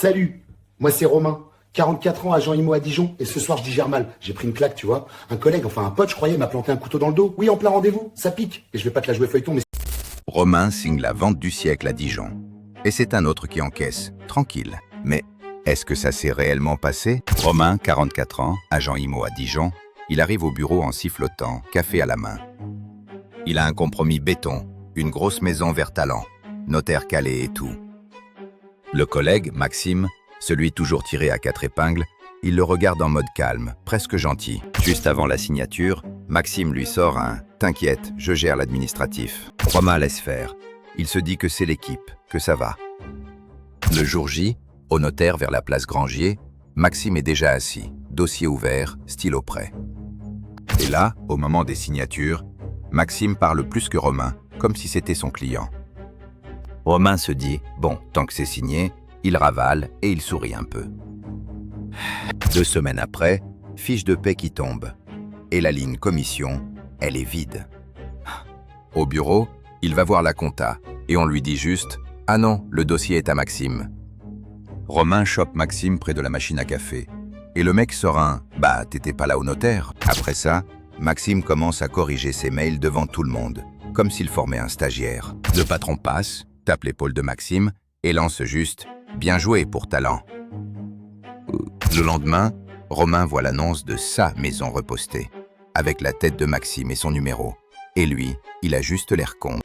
Salut, moi c'est Romain, 44 ans, agent IMO à Dijon, et ce soir je digère mal. J'ai pris une claque, tu vois. Un collègue, enfin un pote, je croyais, m'a planté un couteau dans le dos. Oui, en plein rendez-vous, ça pique. Et je vais pas te la jouer feuilleton, mais... Romain signe la vente du siècle à Dijon. Et c'est un autre qui encaisse, tranquille. Mais est-ce que ça s'est réellement passé? Romain, 44 ans, agent IMO à Dijon, il arrive au bureau en sifflotant, café à la main. Il a un compromis béton, une grosse maison vert talent, notaire calé et tout. Le collègue, Maxime, celui toujours tiré à 4 épingles, il le regarde en mode calme, presque gentil. Juste avant la signature, Maxime lui sort un « T'inquiète, je gère l'administratif ». Romain laisse faire. Il se dit que c'est l'équipe, que ça va. Le jour J, au notaire vers la place Grangier, Maxime est déjà assis, dossier ouvert, stylo prêt. Et là, au moment des signatures, Maxime parle plus que Romain, comme si c'était son client. Romain se dit « Bon, tant que c'est signé », il ravale et il sourit un peu. 2 semaines après, fiche de paie qui tombe. Et la ligne commission, elle est vide. Au bureau, il va voir la compta et on lui dit juste « Ah non, le dossier est à Maxime ». Romain chope Maxime près de la machine à café. Et le mec sort un « Bah, t'étais pas là au notaire ». Après ça, Maxime commence à corriger ses mails devant tout le monde, comme s'il formait un stagiaire. Le patron passe, tape l'épaule de Maxime et lance juste « Bien joué pour talent ». Le lendemain, Romain voit l'annonce de sa maison repostée, avec la tête de Maxime et son numéro. Et lui, il a juste l'air con.